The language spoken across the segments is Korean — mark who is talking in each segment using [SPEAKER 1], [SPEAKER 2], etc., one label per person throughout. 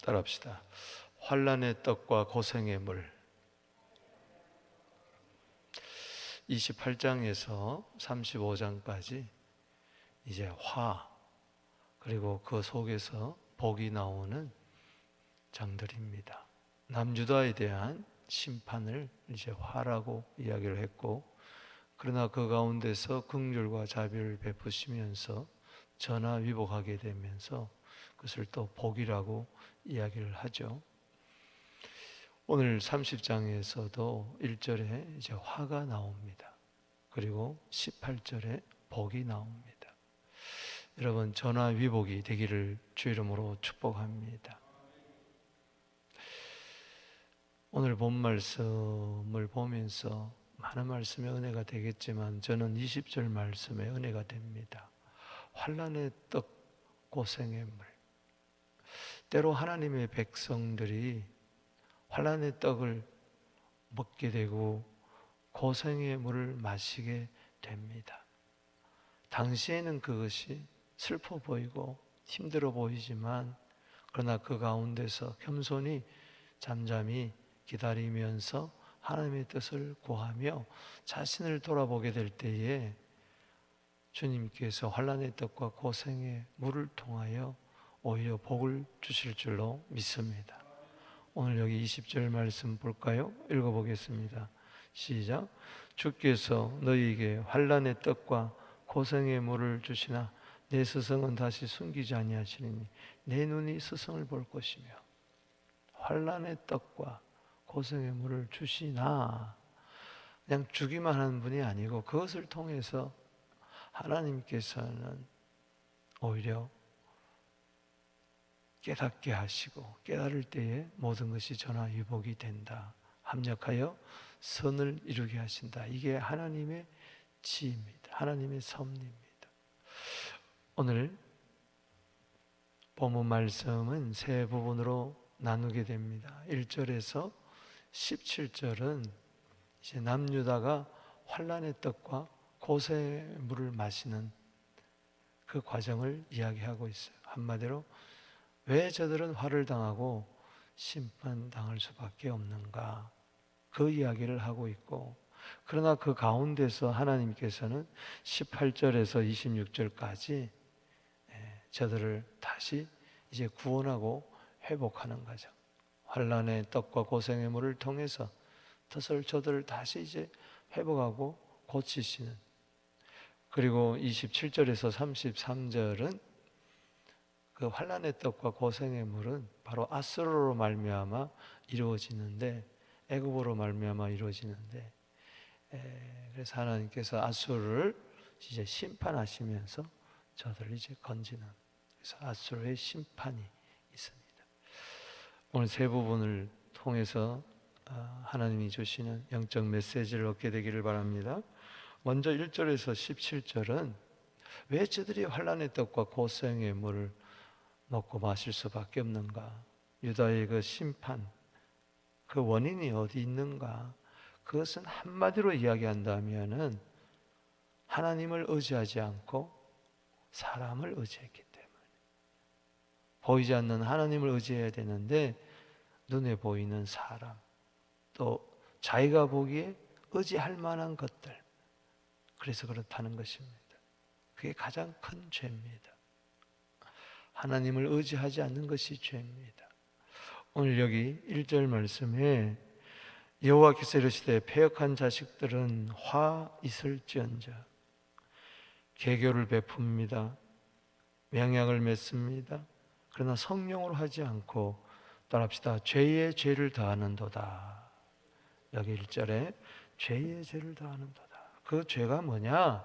[SPEAKER 1] 따라합시다. 환난의 떡과 고생의 물. 28장에서 35장까지 이제 화, 그리고 그 속에서 복이 나오는 장들입니다. 남유다에 대한 심판을 이제 화라고 이야기를 했고, 그러나 그 가운데서 긍휼과 자비를 베푸시면서 전화위복하게 되면서 그것을 또 복이라고 이야기를 하죠. 오늘 30장에서도 1절에 이제 화가 나옵니다. 그리고 18절에 복이 나옵니다. 여러분, 전화위복이 되기를 주 이름으로 축복합니다. 오늘 본 말씀을 보면서 많은 말씀의 은혜가 되겠지만 저는 20절 말씀의 은혜가 됩니다. 환난의 떡, 고생의 물. 때로 하나님의 백성들이 환난의 떡을 먹게 되고 고생의 물을 마시게 됩니다. 당시에는 그것이 슬퍼 보이고 힘들어 보이지만, 그러나 그 가운데서 겸손히 잠잠히 기다리면서 하나님의 뜻을 구하며 자신을 돌아보게 될 때에 주님께서 환난의 떡과 고생의 물을 통하여 오히려 복을 주실 줄로 믿습니다. 오늘 여기 20절 말씀 볼까요? 읽어보겠습니다. 시작. 주께서 너희에게 환난의 떡과 고생의 물을 주시나 내 스승은 다시 숨기지 아니하시리니 내 눈이 스승을 볼 것이며. 환난의 떡과 고생의 물을 주시나, 그냥 주기만 하는 분이 아니고 그것을 통해서 하나님께서는 오히려 깨닫게 하시고, 깨달을 때에 모든 것이 전화위복이 된다, 합력하여 선을 이루게 하신다. 이게 하나님의 지혜입니다. 하나님의 섭리입니다. 오늘 본문 말씀은 세 부분으로 나누게 됩니다. 1절에서 17절은 이제 남유다가 환난의 떡과 고생의 물을 마시는 그 과정을 이야기하고 있어요. 한마디로 왜 저들은 화를 당하고 심판당할 수밖에 없는가, 그 이야기를 하고 있고, 그러나 그 가운데서 하나님께서는 18절에서 26절까지 저들을 다시 이제 구원하고 회복하는 과정, 환난의 떡과 고생의 물을 통해서 저들을 다시 이제 회복하고 고치시는. 그리고 27절에서 33절은 그 환난의 떡과 고생의 물은 바로 아수르로 말미암아 이루어지는데, 애굽으로 말미암아 이루어지는데, 그래서 하나님께서 아수르를 이제 심판하시면서 저들을 이제 건지는, 그래서 아수르의 심판이 있습니다. 오늘 세 부분을 통해서 하나님이 주시는 영적 메시지를 얻게 되기를 바랍니다. 먼저 1절에서 17절은 왜 저들이 환난의 떡과 고생의 물을 먹고 마실 수밖에 없는가, 유다의 그 심판, 그 원인이 어디 있는가. 그것은 한마디로 이야기한다면은 하나님을 의지하지 않고 사람을 의지했기 때문에, 보이지 않는 하나님을 의지해야 되는데 눈에 보이는 사람, 또 자기가 보기에 의지할 만한 것들, 그래서 그렇다는 것입니다. 그게 가장 큰 죄입니다. 하나님을 의지하지 않는 것이 죄입니다. 오늘 여기 1절 말씀에 여호와께서 이르시되 패역한 자식들은 화 있을지언정, 계교를 베풉니다. 명약을 맺습니다. 그러나 성령으로 하지 않고 따라합시다. 죄의 죄를 더하는도다. 여기 1절에 죄의 죄를 더하는도다. 그 죄가 뭐냐?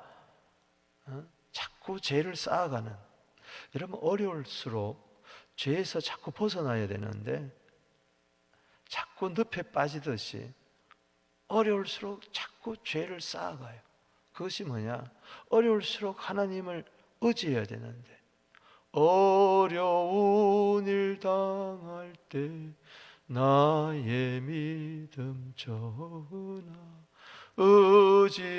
[SPEAKER 1] 자꾸 죄를 쌓아가는. 여러분, 어려울수록 죄에서 자꾸 벗어나야 되는데 자꾸 늪에 빠지듯이 어려울수록 자꾸 죄를 쌓아가요. 그것이 뭐냐? 어려울수록 하나님을 의지해야 되는데, 어려운 일 당할 때 나의 믿음 전하 의지하는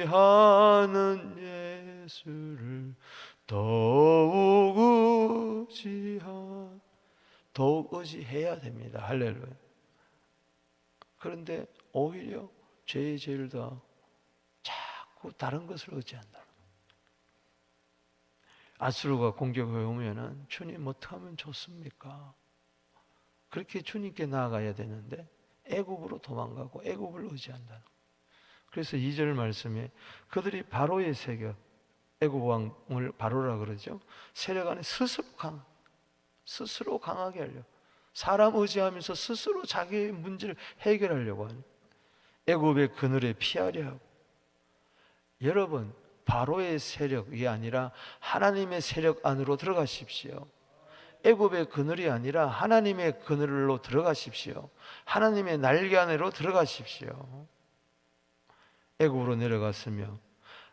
[SPEAKER 1] 예수를 더욱 의지하. 더욱 의지해야 됩니다. 할렐루야. 그런데 오히려 죄의 죄를 더 자꾸 다른 것을 의지한다. 아수르가 공격해 오면은 주님 어떻게 하면 좋습니까? 그렇게 주님께 나아가야 되는데 애굽으로 도망가고 애굽을 의지한다. 그래서 2절 말씀에 그들이 바로의 세력, 애굽 왕을 바로라 그러죠. 세력 안에 스스로 강하게 하려고, 사람 의지하면서 스스로 자기의 문제를 해결하려고 하는, 애굽의 그늘에 피하려 하고. 여러분, 바로의 세력이 아니라 하나님의 세력 안으로 들어가십시오. 애굽의 그늘이 아니라 하나님의 그늘로 들어가십시오. 하나님의 날개 안으로 들어가십시오. 애굽으로 내려갔으며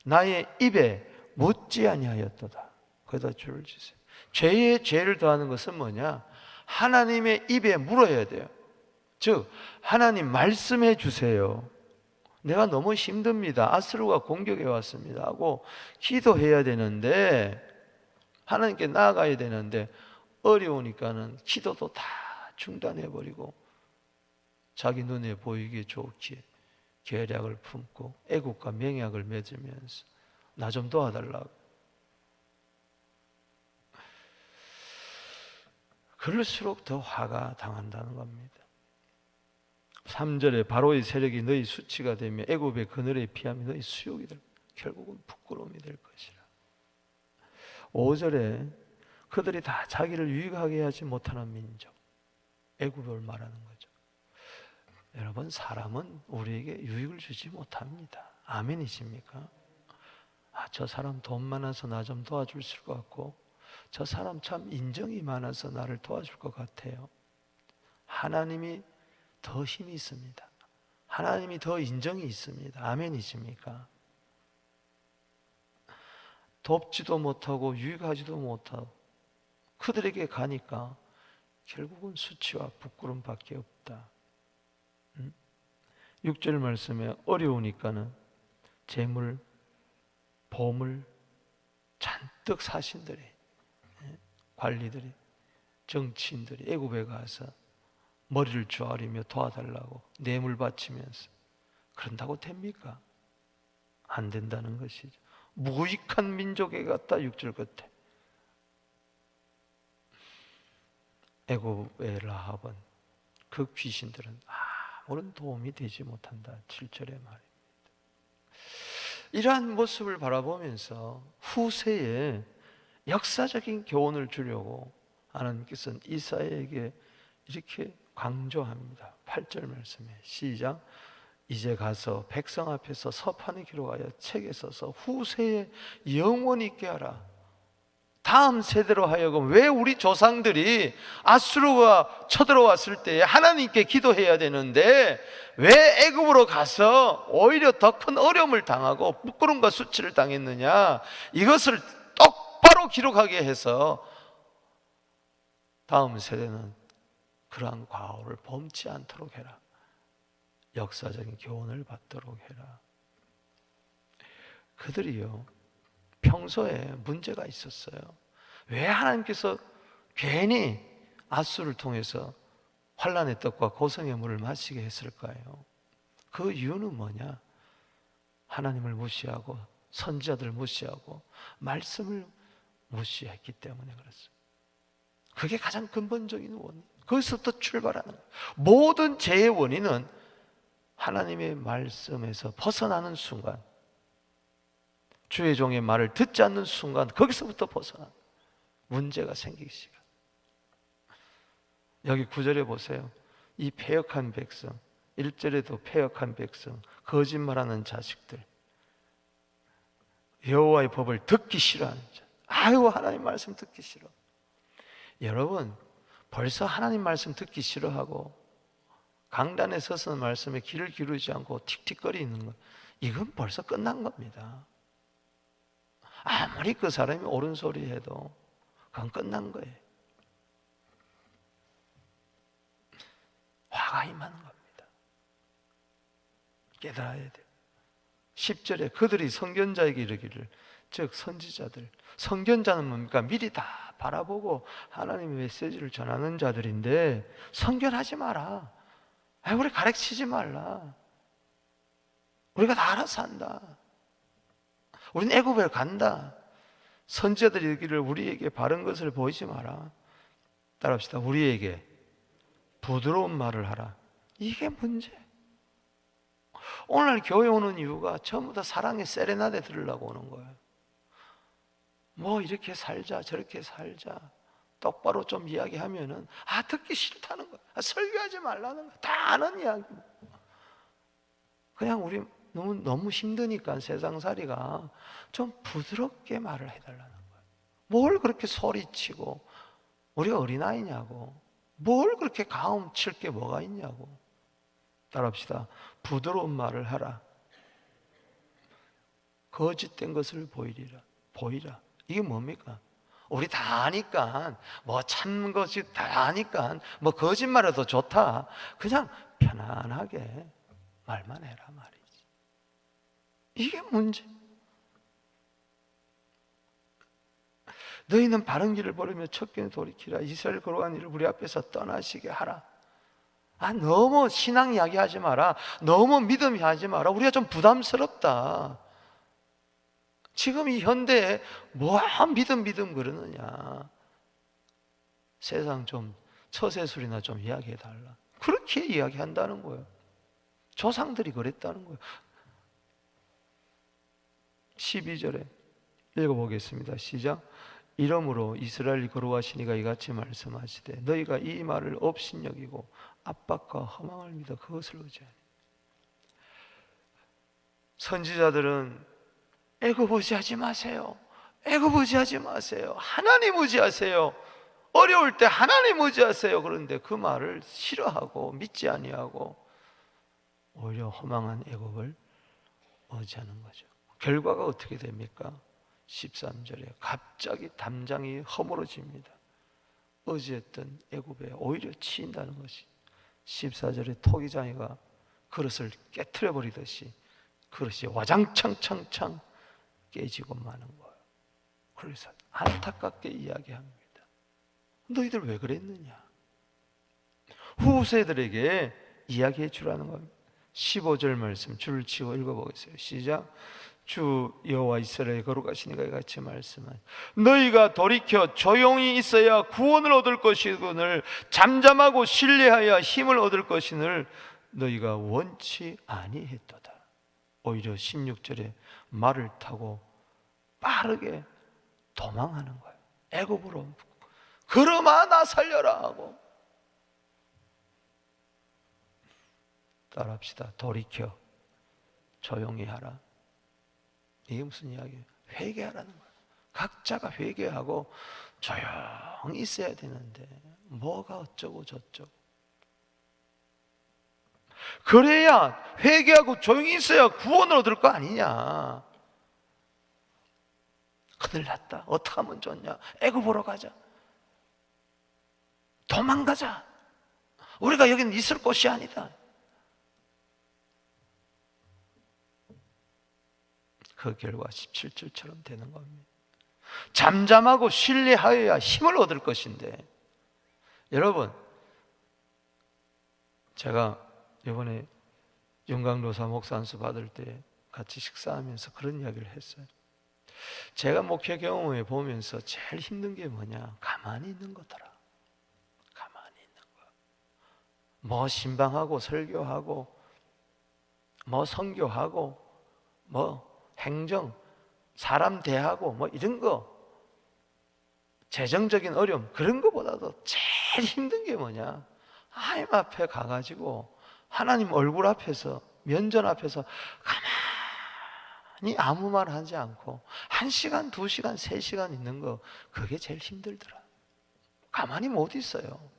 [SPEAKER 1] 나의 입에 묻지 아니하였도다. 거기다 줄을 지세요. 죄에 죄를 더하는 것은 뭐냐? 하나님의 입에 물어야 돼요. 즉 하나님 말씀해 주세요. 내가 너무 힘듭니다. 아수르가 공격해 왔습니다 하고 기도해야 되는데, 하나님께 나아가야 되는데 어려우니까는 기도도 다 중단해버리고 자기 눈에 보이기 좋게 계략을 품고 애국과 맹약을 맺으면서 나 좀 도와달라고. 그럴수록 더 화가 당한다는 겁니다. 3절에 바로의 세력이 너희 수치가 되며 애굽의 그늘에 피함이 너희 수욕이 될, 결국은 부끄러움이 될 것이라. 5절에 그들이 다 자기를 유익하게 하지 못하는 민족, 애굽을 말하는 거죠. 여러분, 사람은 우리에게 유익을 주지 못합니다. 아멘이십니까? 저 사람 돈 많아서 나 좀 도와줄 것 같고, 저 사람 참 인정이 많아서 나를 도와줄 것 같아요. 하나님이 더 힘이 있습니다. 하나님이 더 인정이 있습니다. 아멘이십니까? 돕지도 못하고 유익하지도 못하고 그들에게 가니까 결국은 수치와 부끄러움밖에 없다. 6절 말씀에 어려우니까는 재물, 보물 잔뜩 사신들이, 관리들이, 정치인들이 애굽에 가서 머리를 조아리며 도와달라고 뇌물 바치면서, 그런다고 됩니까? 안 된다는 것이죠. 무익한 민족에 갔다. 6절 끝에 애굽의 라합은, 그 귀신들은 아무런 도움이 되지 못한다. 7절의 말입니다. 이러한 모습을 바라보면서 후세에 역사적인 교훈을 주려고 하나님께서는 이사야에게 이렇게 강조합니다. 8절 말씀에 시작. 이제 가서 백성 앞에서 서판에 기록하여 책에 써서 후세에 영원히 있게 하라. 다음 세대로 하여금, 왜 우리 조상들이 아수르가 쳐들어왔을 때 하나님께 기도해야 되는데 왜 애굽으로 가서 오히려 더 큰 어려움을 당하고 부끄러움과 수치를 당했느냐, 이것을 똑바로 기록하게 해서 다음 세대는 그러한 과오를 범치 않도록 해라. 역사적인 교훈을 받도록 해라. 그들이요, 평소에 문제가 있었어요. 왜 하나님께서 괜히 아수를 통해서 환난의 떡과 고성의 물을 마시게 했을까요? 그 이유는 뭐냐? 하나님을 무시하고 선지자들을 무시하고 말씀을 무시했기 때문에 그렇습니다. 그게 가장 근본적인 원인. 거기서부터 출발하는 거예요. 모든 죄의 원인은 하나님의 말씀에서 벗어나는 순간, 주의 종의 말을 듣지 않는 순간, 거기서부터 벗어나 문제가 생기기 시작. 여기 9절에 보세요. 이 패역한 백성, 1절에도 패역한 백성, 거짓말하는 자식들, 여호와의 법을 듣기 싫어하는 자. 아유, 하나님 말씀 듣기 싫어. 여러분, 벌써 하나님 말씀 듣기 싫어하고 강단에 서서 말씀에 귀를 기울이지 않고 틱틱거리는 것, 이건 벌써 끝난 겁니다. 아무리 그 사람이 옳은 소리 해도 그건 끝난 거예요. 화가 임하는 겁니다. 깨달아야 돼요. 10절에 그들이 선견자에게 이르기를, 즉 선지자들, 선견자는 뭡니까? 미리 다 바라보고 하나님의 메시지를 전하는 자들인데 선견하지 마라. 우리 가르치지 말라. 우리가 다 알아서 한다. 우리는 애굽에 간다. 선지자들이 이르기를 우리에게 바른 것을 보이지 마라. 따라합시다. 우리에게 부드러운 말을 하라. 이게 문제. 오늘 교회 오는 이유가 전부 다 사랑의 세레나데 들으려고 오는 거예요. 뭐 이렇게 살자 저렇게 살자 똑바로 좀 이야기하면은 듣기 싫다는 거야. 설교하지 말라는 거야. 다 아는 이야기. 그냥 우리 너무 힘드니까 세상살이가 좀 부드럽게 말을 해달라는 거야. 뭘 그렇게 소리치고 우리가 어린아이냐고. 뭘 그렇게 가움 칠 게 뭐가 있냐고. 따라합시다. 부드러운 말을 하라. 거짓된 것을 보이라. 이게 뭡니까? 우리 다 아니까 뭐 참 것이 다 아니까 뭐 거짓말해도 좋다. 그냥 편안하게 말만 해라 말이지. 이게 문제. 너희는 바른 길을 버리며 첫 길에 돌이키라. 이스라엘 거룩한 일을 우리 앞에서 떠나시게 하라. 너무 신앙 이야기하지 마라. 너무 믿음 하지 마라. 우리가 좀 부담스럽다. 지금 이 현대에 뭐 믿음 그러느냐. 세상 좀 처세술이나 좀 이야기해 달라. 그렇게 이야기한다는 거예요. 조상들이 그랬다는 거예요. 12절에 읽어보겠습니다. 시작. 이러므로 이스라엘 거룩하시니가 이같이 말씀하시되 너희가 이 말을 업신여기고 압박과 허망을 믿어 그것을 의지하니. 선지자들은 애굽 의지하지 마세요. 애굽 의지하지 마세요. 하나님 의지하세요. 어려울 때 하나님 의지하세요. 그런데 그 말을 싫어하고 믿지 아니하고 오히려 허망한 애굽을 의지하는 거죠. 결과가 어떻게 됩니까? 13절에 갑자기 담장이 허물어집니다. 의지했던 애굽에 오히려 치인다는 것이. 14절에 토기장이가 그릇을 깨트려 버리듯이 그릇이 와장창창창 깨지고 마는 거예요. 그래서 안타깝게 이야기합니다. 너희들 왜 그랬느냐? 후세들에게 이야기해 주라는 겁니다. 15절 말씀 줄을 치고 읽어보겠어요. 시작. 주 여호와 이스라엘 거룩하시니가 이같이 말씀하니 너희가 돌이켜 조용히 있어야 구원을 얻을 것이거늘 잠잠하고 신뢰하여 힘을 얻을 것이늘 너희가 원치 아니했도다. 오히려 16절에 말을 타고 빠르게 도망하는 거예요. 애굽으로. 그러마 나 살려라 하고. 따라합시다. 돌이켜 조용히 하라. 이게 무슨 이야기예요? 회개하라는 거예요. 각자가 회개하고 조용히 있어야 되는데 뭐가 어쩌고 저쩌고. 그래야 회개하고 조용히 있어야 구원을 얻을 거 아니냐. 큰일 났다. 어떻게 하면 좋냐. 애굽으로 가자. 도망가자. 우리가 여기는 있을 곳이 아니다. 그 결과 17절처럼 되는 겁니다. 잠잠하고 신뢰하여야 힘을 얻을 것인데, 여러분, 제가 이번에 윤강로사 목사 안수 받을 때 같이 식사하면서 그런 이야기를 했어요. 제가 목회 경험에 보면서 제일 힘든 게 뭐냐? 가만히 있는 거더라. 가만히 있는 거야. 뭐 신방하고 설교하고 뭐 선교하고 뭐 행정, 사람 대하고 뭐 이런 거, 재정적인 어려움, 그런 것보다도 제일 힘든 게 뭐냐? 하나님 앞에 가가지고 하나님 얼굴 앞에서, 면전 앞에서 가만히 아무 말 하지 않고 1시간, 2시간, 3시간 있는 거, 그게 제일 힘들더라. 가만히 못 있어요.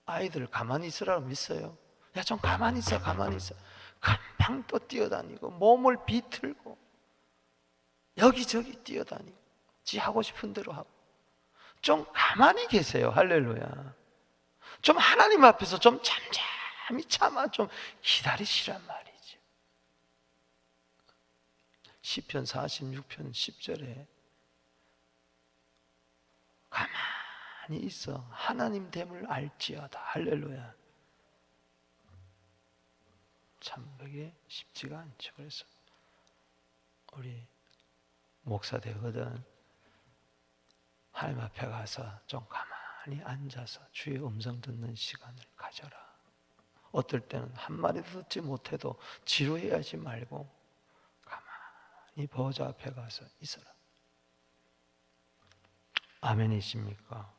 [SPEAKER 1] 아이들 가만히 있으라고 믿어요. 야, 좀 가만히 있어, 가만히 있어. 금방 또 뛰어다니고 몸을 비틀고 여기저기 뛰어다니고 지 하고 싶은 대로 하고. 좀 가만히 계세요. 할렐루야. 좀 하나님 앞에서 좀 잠잠히 참아 좀 기다리시란 말이죠. 시편 46편 10절에 가만히 있어 하나님 됨을 알지어다. 할렐루야. 참 그게 쉽지가 않죠. 그래서 우리 목사 되거든 하나님 앞에 가서 좀 가만히 앉아서 주의 음성 듣는 시간을 가져라. 어떨 때는 한마디도 듣지 못해도 지루해하지 말고 가만히 보호자 앞에 가서 있어라. 아멘이십니까?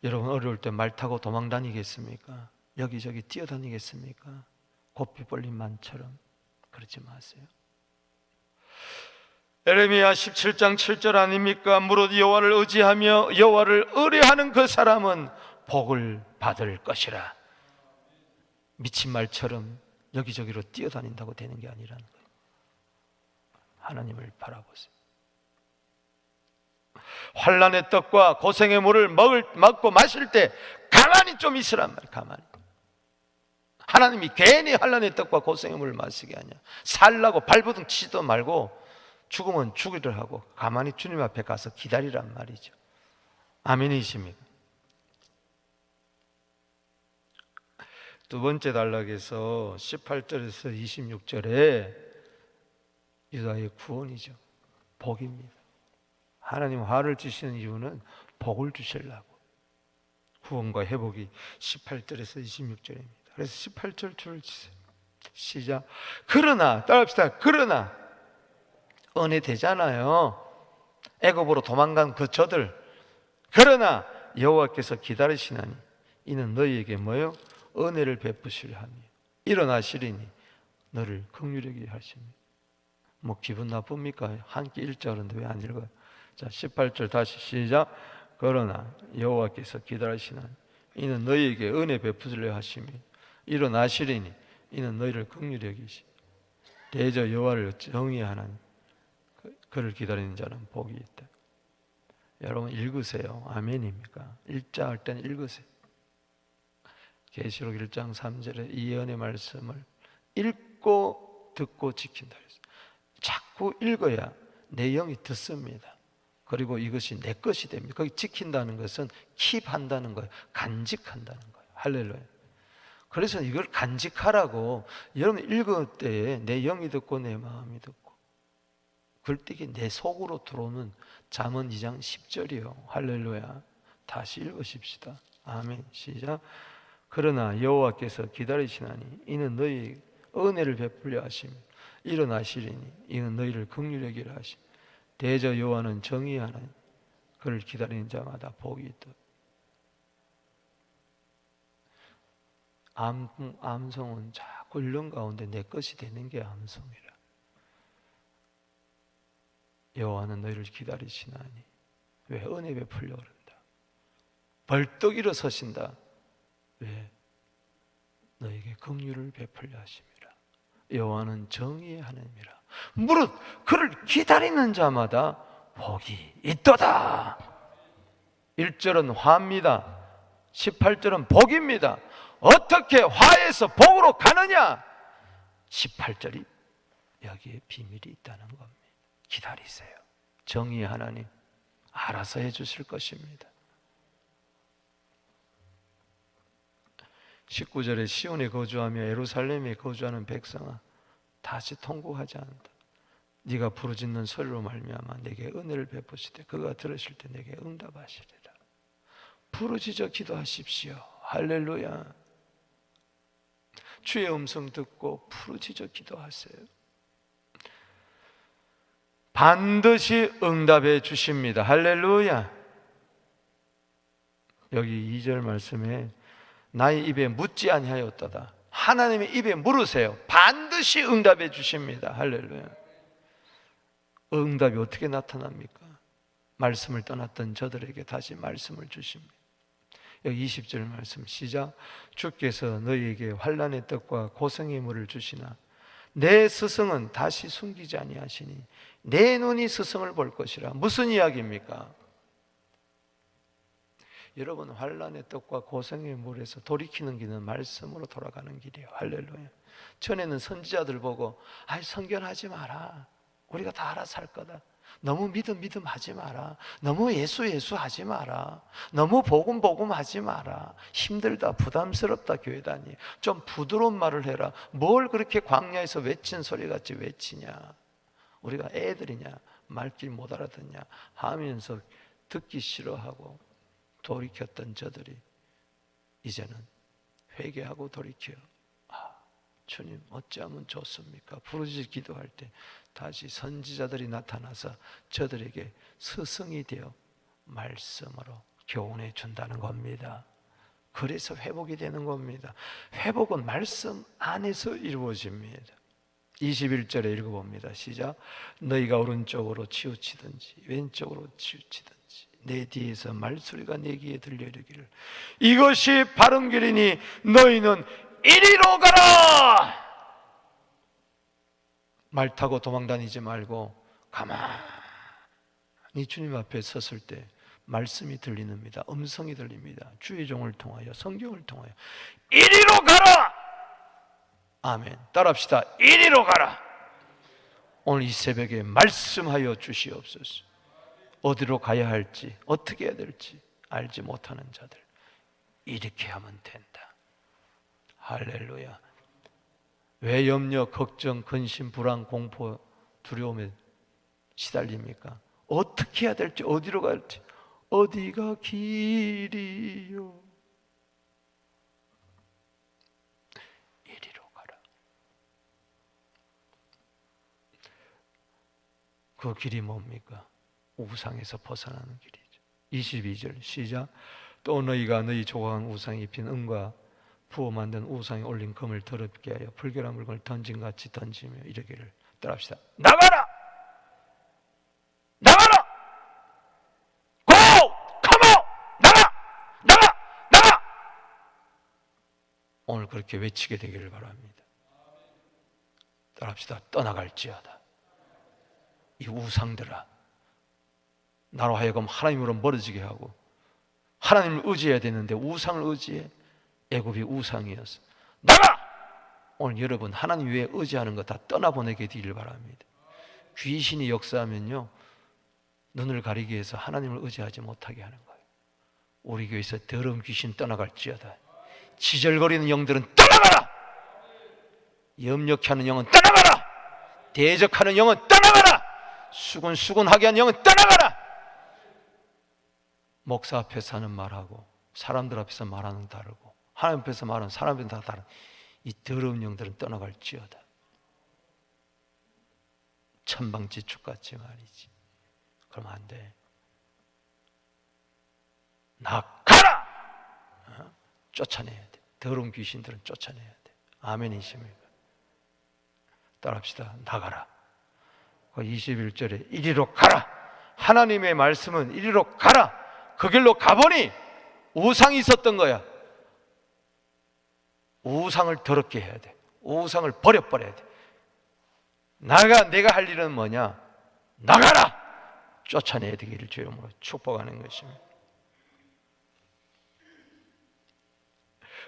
[SPEAKER 1] 여러분 어려울 때 말 타고 도망 다니겠습니까? 여기저기 뛰어다니겠습니까? 고삐 벌린 만처럼 그러지 마세요. 에레미야 17장 7절 아닙니까? 무릇 여호와를 의지하며 여호와를 의뢰하는 그 사람은 복을 받을 것이라. 미친 말처럼 여기저기로 뛰어다닌다고 되는 게 아니라는 거예요. 하나님을 바라보세요. 환난의 떡과 고생의 물을 먹고 마실 때 가만히 좀 있으란 말이에요. 가만히. 하나님이 괜히 환난의 떡과 고생의 물을 마시게 하냐. 살라고 발버둥 치지도 말고 죽으면 죽으리라 하고 가만히 주님 앞에 가서 기다리란 말이죠. 아멘이십니까? 두 번째 단락에서 18절에서 26절에 유다의 구원이죠. 복입니다. 하나님 화를 주시는 이유는 복을 주시려고. 구원과 회복이 18절에서 26절입니다. 그래서 18절 줄을 치세요. 시작. 그러나 따라합시다. 그러나 은혜 되잖아요. 애굽으로 도망간 그 저들. 그러나 여호와께서 기다리시나니 이는 너희에게 뭐요? 은혜를 베푸시려 하며 일어나시리니 너를 긍휼하게 하십니다. 뭐 기분 나쁩니까? 한 끼 읽자는데 왜 안 읽어요? 자, 18절 다시 시작. 그러나 여호와께서 기다리시나니 이는 너희에게 은혜 베푸시려 하시며 일어나시리니 이는 너희를 긍휼히 여기시. 대저 여호와를 정의하나니 그를 기다리는 자는 복이 있다. 여러분 읽으세요. 아멘입니까? 읽자 할 때는 읽으세요. 계시록 1장 3절에 이 예언의 말씀을 읽고 듣고 지킨다 그랬어요. 자꾸 읽어야 내 영이 듣습니다. 그리고 이것이 내 것이 됩니다. 거기 지킨다는 것은 킵한다는 거예요. 간직한다는 거예요. 할렐루야. 그래서 이걸 간직하라고 여러분 읽을 때에 내 영이 듣고 내 마음이 듣고 글띠기 내 속으로 들어오는 잠언 2장 10절이요. 할렐루야. 다시 읽으십시다. 아멘. 시작. 그러나 여호와께서 기다리시나니 이는 너희 은혜를 베풀려 하시며 일어나시리니 이는 너희를 긍휼히 여기려 하시며 대저 여호와는 정의하나니 그를 기다리는 자마다 복이 있다. 암송은 자꾸 읽는 가운데 내 것이 되는 게 암송이라. 여호와는 너희를 기다리시나니 왜 은혜 베풀려 그런다. 벌떡 일어서신다. 왜? 너에게 긍휼을 베풀려 하심이라. 여호와는 정의의 하나님이라. 무릇 그를 기다리는 자마다 복이 있도다. 1절은 화입니다. 18절은 복입니다. 어떻게 화에서 복으로 가느냐? 18절이 여기에 비밀이 있다는 겁니다. 기다리세요. 정의의 하나님 알아서 해주실 것입니다. 19절에 시온에 거주하며 예루살렘에 거주하는 백성아 다시 통곡하지 않는다. 네가 부르짖는 소리로 말미암아 내게 은혜를 베푸시되 그가 들으실 때 내게 응답하시리라. 부르짖어 기도하십시오. 할렐루야. 주의 음성 듣고 부르짖어 기도하세요. 반드시 응답해 주십니다. 할렐루야. 여기 2절 말씀에 나의 입에 묻지 아니하였도다. 하나님의 입에 물으세요. 반드시 응답해 주십니다. 할렐루야. 응답이 어떻게 나타납니까? 말씀을 떠났던 저들에게 다시 말씀을 주십니다. 여기 20절 말씀 시작. 주께서 너희에게 환난의 떡과 고생의 물을 주시나 내 스승은 다시 숨기지 아니하시니 내 눈이 스승을 볼 것이라. 무슨 이야기입니까? 여러분 환난의 떡과 고생의 물에서 돌이키는 길은 말씀으로 돌아가는 길이에요. 할렐루야. 전에는 선지자들 보고 아이 선견하지 마라. 우리가 다 알아서 할 거다. 너무 믿음 하지 마라. 너무 예수 하지 마라. 너무 복음 하지 마라. 힘들다, 부담스럽다, 교회 다니. 좀 부드러운 말을 해라. 뭘 그렇게 광야에서 외친 소리 같이 외치냐. 우리가 애들이냐, 말귀 못 알아듣냐 하면서 듣기 싫어하고 돌이켰던 저들이 이제는 회개하고 돌이켜요. 주님 어찌하면 좋습니까? 부르짖 기도할 때 다시 선지자들이 나타나서 저들에게 스승이 되어 말씀으로 교훈해 준다는 겁니다. 그래서 회복이 되는 겁니다. 회복은 말씀 안에서 이루어집니다. 21절에 읽어봅니다. 시작. 너희가 오른쪽으로 치우치든지 왼쪽으로 치우치든지 내 뒤에서 말소리가 내 귀에 들려 이르기를 이것이 바른 길이니 너희는 이리로 가라. 말 타고 도망다니지 말고 가만히 주님 앞에 섰을 때 말씀이 들립니다. 음성이 들립니다. 주의 종을 통하여 성경을 통하여 이리로 가라. 아멘. 따라합시다. 이리로 가라. 오늘 이 새벽에 말씀하여 주시옵소서. 어디로 가야 할지 어떻게 해야 될지 알지 못하는 자들 이렇게 하면 된다. 할렐루야. 왜 염려, 걱정, 근심, 불안, 공포, 두려움에 시달립니까? 어떻게 해야 될지 어디로 가야 할지 어디가 길이요 이리로 가라. 그 길이 뭡니까? 우상에서 벗어나는 길이죠. 22절 시작. 또 너희가 너희 조각한 우상에 입힌 은과 부어 만든 우상에 올린 금을 더럽게 하여 불결한 물건을 던진같이 던지며 이르기를 따라합시다. 나가라! 나가라! Go! Come on! 나가! 나가! 나가! 오늘 그렇게 외치게 되기를 바랍니다. 따라합시다. 떠나갈지어다. 이 우상들아 나로 하여금 하나님으로 멀어지게 하고 하나님을 의지해야 되는데 우상을 의지해. 애굽이 우상이었어. 나가! 오늘 여러분 하나님 위에 의지하는 거 다 떠나보내게 되기를 바랍니다. 귀신이 역사하면요 눈을 가리기 위해서 하나님을 의지하지 못하게 하는 거예요. 우리 교회에서 더러운 귀신 떠나갈지어다. 지절거리는 영들은 떠나가라. 염려케 하는 영은 떠나가라. 대적하는 영은 떠나가라. 수군수군하게 하는 영은 떠나가라. 목사 앞에서 하는 말하고 사람들 앞에서 말하는 다르고 하나님 앞에서 말하는 사람은 다 다른 이 더러운 영들은 떠나갈지어다. 천방지축같이 말이지. 그러면 안 돼. 나가라! 쫓아내야 돼. 더러운 귀신들은 쫓아내야 돼. 아멘이십니까? 따라합시다. 나가라. 21절에 이리로 가라. 하나님의 말씀은 이리로 가라. 그 길로 가보니 우상이 있었던 거야. 우상을 더럽게 해야 돼. 우상을 버려야 돼. 내가 할 일은 뭐냐? 나가라! 쫓아내야 되기를 주의 이름으로 축복하는 것입니다.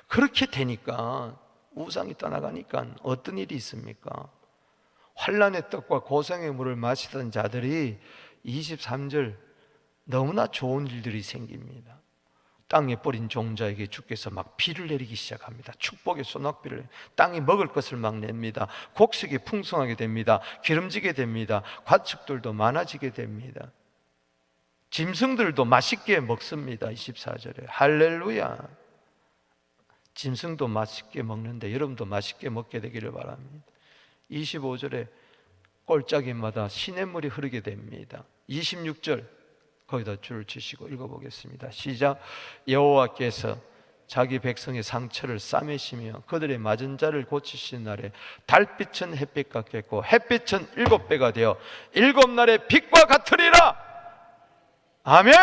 [SPEAKER 1] 그렇게 되니까 우상이 떠나가니까 어떤 일이 있습니까? 환난의 떡과 고생의 물을 마시던 자들이 23절 너무나 좋은 일들이 생깁니다. 땅에 뿌린 종자에게 주께서 막 비를 내리기 시작합니다. 축복의 소낙비를. 땅이 먹을 것을 막 냅니다. 곡식이 풍성하게 됩니다. 기름지게 됩니다. 가축들도 많아지게 됩니다. 짐승들도 맛있게 먹습니다. 24절에 할렐루야. 짐승도 맛있게 먹는데 여러분도 맛있게 먹게 되기를 바랍니다. 25절에 골짜기마다 시냇물이 흐르게 됩니다. 26절 거기다 줄을 치시고 읽어보겠습니다. 시작. 여호와께서 자기 백성의 상처를 싸매시며 그들의 맞은 자를 고치신 날에 달빛은 햇빛 같겠고 햇빛은 7배가 되어 7날의 빛과 같으리라. 아멘.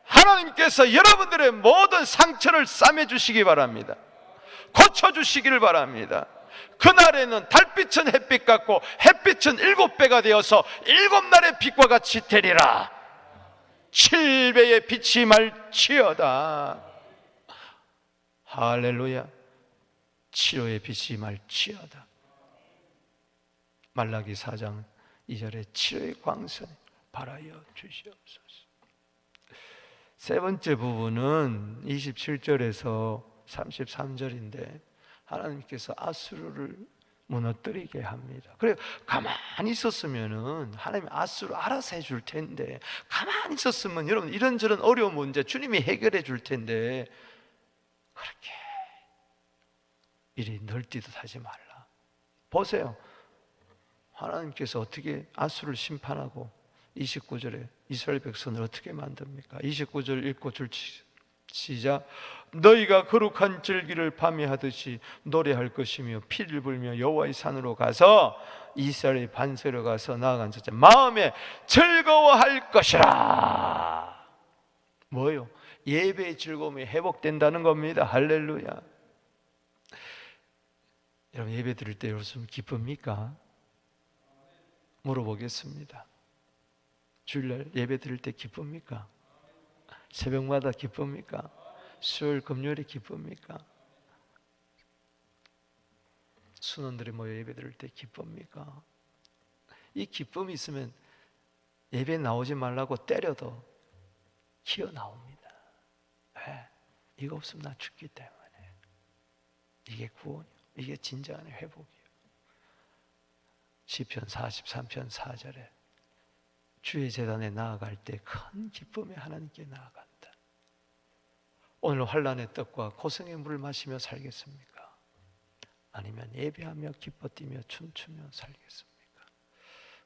[SPEAKER 1] 하나님께서 여러분들의 모든 상처를 싸매주시기 바랍니다. 고쳐주시기를 바랍니다. 그날에는 달빛은 햇빛 같고 햇빛은 7배가 되어서 7날의 빛과 같이 되리라. 7배의 빛이 말치어다. 할렐루야. 7호의 빛이 말치어다. 말라기 4장 2절에 치료의 광선 발하여 주시옵소서. 세 번째 부분은 27절에서 33절인데 하나님께서 아수르를 무너뜨리게 합니다. 그래 가만히 있었으면은 하나님이 아수르 알아서 해줄 텐데, 가만히 있었으면 여러분 이런저런 어려운 문제 주님이 해결해 줄 텐데 그렇게 이리 널뛰듯 하지 말라. 보세요, 하나님께서 어떻게 아수르를 심판하고 29절에 이스라엘 백성을 어떻게 만듭니까? 29절 읽고 줄 시작. 너희가 거룩한 절기를 밤에 하듯이 노래할 것이며 피를 불며 여호와의 산으로 가서 이스라엘의 반세로 가서 나아간 자들 마음에 즐거워할 것이라. 뭐요? 예배의 즐거움이 회복된다는 겁니다. 할렐루야. 여러분 예배 드릴 때 여러분 기쁩니까? 물어보겠습니다. 주일날 예배 드릴 때 기쁩니까? 새벽마다 기쁩니까? 수요일 금요일에 기쁩니까? 순원들이 모여 예배 드릴 때 기쁩니까? 이 기쁨이 있으면 예배 나오지 말라고 때려도 기어 나옵니다. 왜? 이거 없으면 나 죽기 때문에. 이게 구원이요, 이게 진정한 회복이에요. 시편 43편 4절에 주의 제단에 나아갈 때 큰 기쁨에 하나님께 나아간다. 오늘 환난의 떡과 고생의 물을 마시며 살겠습니까? 아니면 예배하며 기뻐 뛰며 춤추며 살겠습니까?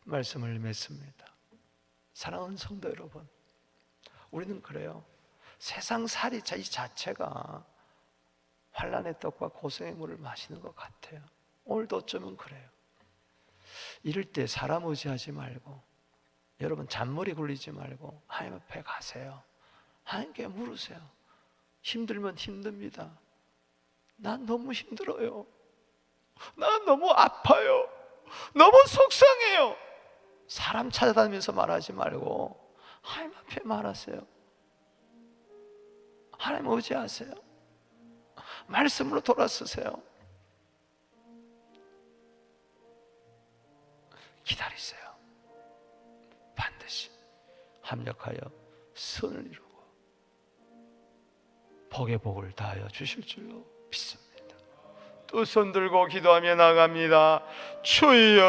[SPEAKER 1] 말씀을 맺습니다. 사랑하는 성도 여러분, 우리는 그래요. 세상 살이 이 자체가 환난의 떡과 고생의 물을 마시는 것 같아요. 오늘도 어쩌면 그래요. 이럴 때 사람 의지하지 말고, 여러분 잔머리 굴리지 말고 하나님 앞에 가세요. 하나님께 물으세요. 힘들면 힘듭니다. 난 너무 힘들어요. 난 너무 아파요. 너무 속상해요. 사람 찾아다니면서 말하지 말고 하나님 앞에 말하세요. 하나님 의지하세요. 말씀으로 돌아서세요. 기다리세요. 반드시 합력하여 선을 이루고 복의 복을 다하여 주실 줄로 믿습니다. 두 손 들고 기도하며 나갑니다. 주여